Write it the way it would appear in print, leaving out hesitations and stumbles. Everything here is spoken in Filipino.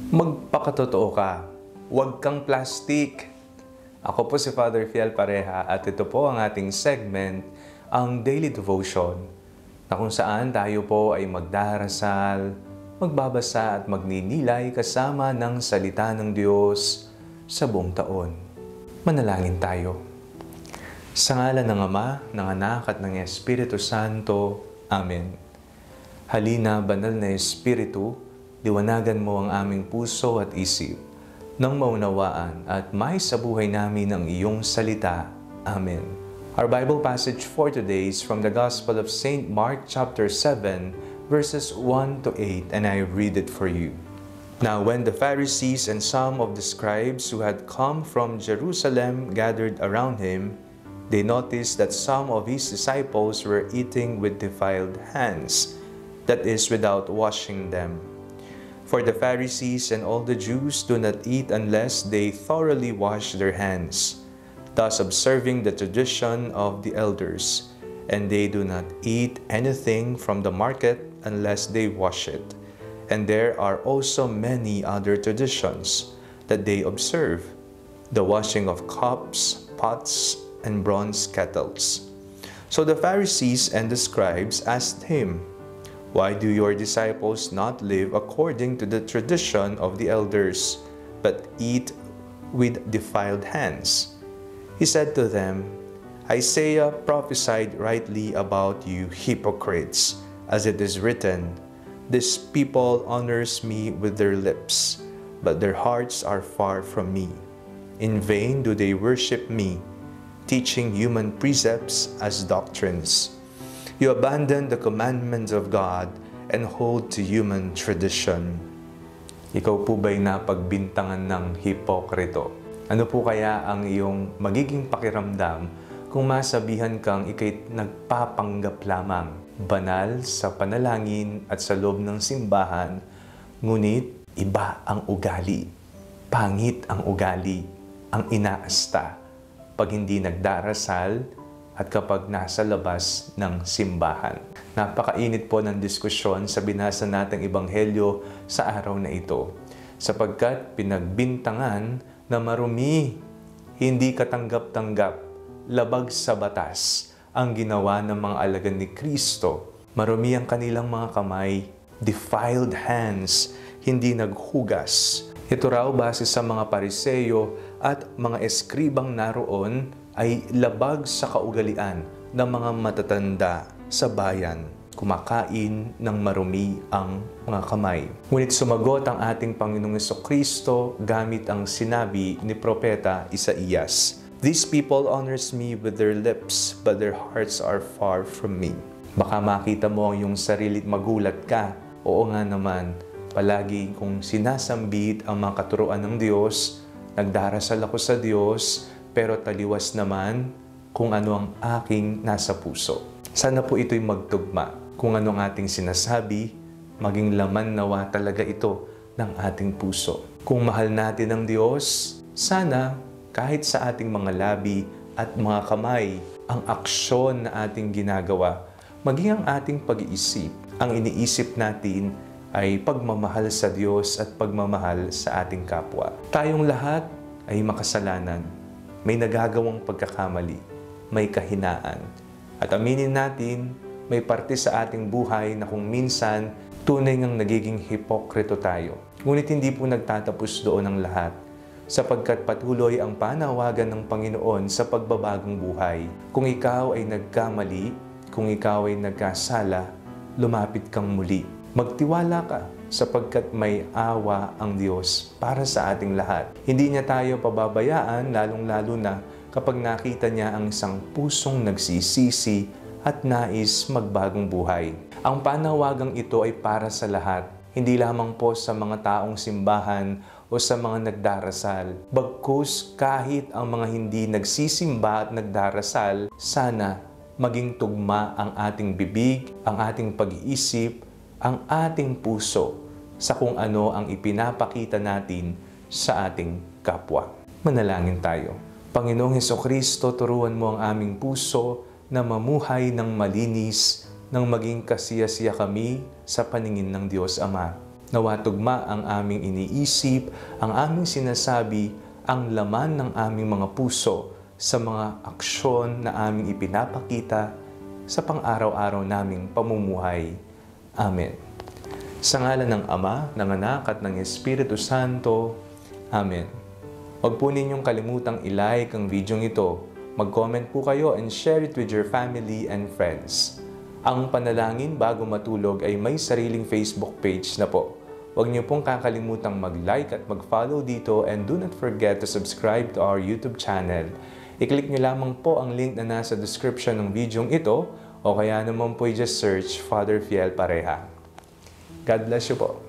Magpakatotoo ka. Huwag kang plastic. Ako po si Father Fiel Pareha at ito po ang ating segment, ang Daily Devotion, na kung saan tayo po ay magdarasal, magbabasa at magninilay kasama ng salita ng Diyos sa buong taon. Manalangin tayo. Sa ngalan ng Ama, ng Anak at ng Espiritu Santo. Amen. Halina, banal na Espiritu, liwanagan mo ang aming puso at isip, nang maunawaan at may sa buhay namin ang iyong salita. Amen. Our Bible passage for today is from the Gospel of St. Mark chapter 7, verses 1 to 8, and I read it for you. Now when the Pharisees and some of the scribes who had come from Jerusalem gathered around him, they noticed that some of his disciples were eating with defiled hands, that is, without washing them. For the Pharisees and all the Jews do not eat unless they thoroughly wash their hands, thus observing the tradition of the elders, and they do not eat anything from the market unless they wash it. And there are also many other traditions that they observe, the washing of cups, pots, and bronze kettles. So the Pharisees and the scribes asked him, "Why do your disciples not live according to the tradition of the elders, but eat with defiled hands?" He said to them, "Isaiah prophesied rightly about you hypocrites, as it is written, 'This people honors me with their lips, but their hearts are far from me. In vain do they worship me, teaching human precepts as doctrines. You abandon the commandments of God and hold to human tradition." Ikaw po ba'y napagbintangan ng hipokrito? Ano po kaya ang iyong magiging pakiramdam kung masabihan kang ika'y nagpapanggap lamang, banal sa panalangin at sa loob ng simbahan, ngunit iba ang ugali, pangit ang ugali, ang inaasta pag hindi nagdarasal at kapag nasa labas ng simbahan. Napakainit po ng diskusyon sa binasa nating ebanghelyo sa araw na ito, sapagkat pinagbintangan na marumi, hindi katanggap-tanggap, labag sa batas ang ginawa ng mga alagad ni Kristo. Marumi ang kanilang mga kamay, defiled hands, hindi naghugas. Ito raw base sa mga Pariseyo at mga eskribang naroon ay labag sa kaugalian ng mga matatanda sa bayan, kumakain ng marumi ang mga kamay. Ngunit sumagot ang ating Panginoong Jesucristo gamit ang sinabi ni Propeta Isaías, "These people honors me with their lips, but their hearts are far from me." Baka makita mo ang iyong sarili at magulat ka. Oo nga naman, palagi kong sinasambit ang mga katuruan ng Diyos, nagdarasal ako sa Diyos, pero taliwas naman kung ano ang aking nasa puso. Sana po ito'y magtugma. Kung ano ang ating sinasabi, maging laman nawa talaga ito ng ating puso. Kung mahal natin ang Diyos, sana kahit sa ating mga labi at mga kamay, ang aksyon na ating ginagawa, maging ang ating pag-iisip, ang iniisip natin ay pagmamahal sa Diyos at pagmamahal sa ating kapwa. Tayong lahat ay makasalanan. May nagagawang pagkakamali, may kahinaan. At aminin natin, may parte sa ating buhay na kung minsan tunay ngang nagiging hipokrito tayo. Ngunit hindi po nagtatapos doon ang lahat, sapagkat patuloy ang panawagan ng Panginoon sa pagbabagong buhay. Kung ikaw ay nagkamali, kung ikaw ay nagkasala, lumapit kang muli. Magtiwala ka, sapagkat may awa ang Diyos para sa ating lahat. Hindi niya tayo pababayaan, lalong-lalo na kapag nakita niya ang isang pusong nagsisisi at nais magbagong buhay. Ang panawagang ito ay para sa lahat, hindi lamang po sa mga taong simbahan o sa mga nagdarasal. Bagkus kahit ang mga hindi nagsisimba at nagdarasal, sana maging tugma ang ating bibig, ang ating pag-iisip, ang ating puso sa kung ano ang ipinapakita natin sa ating kapwa. Manalangin tayo. Panginoong Hesukristo, turuan mo ang aming puso na mamuhay ng malinis, nang maging kasiyasiya kami sa paningin ng Diyos Ama. Nawa tugma ang aming iniisip, ang aming sinasabi, ang laman ng aming mga puso sa mga aksyon na aming ipinapakita sa pang-araw-araw naming pamumuhay. Amen. Sa ngalan ng Ama, ng Anak at ng Espiritu Santo. Amen. Huwag po ninyong kalimutang i-like ang video ito. Mag-comment po kayo and share it with your family and friends. Ang panalangin bago matulog ay may sariling Facebook page na po. Huwag niyo pong kakalimutang mag-like at mag-follow dito, and do not forget to subscribe to our YouTube channel. I-click niyo lamang po ang link na nasa description ng video ito, o kaya naman po i-just search Father Fiel Pareha. God bless you po.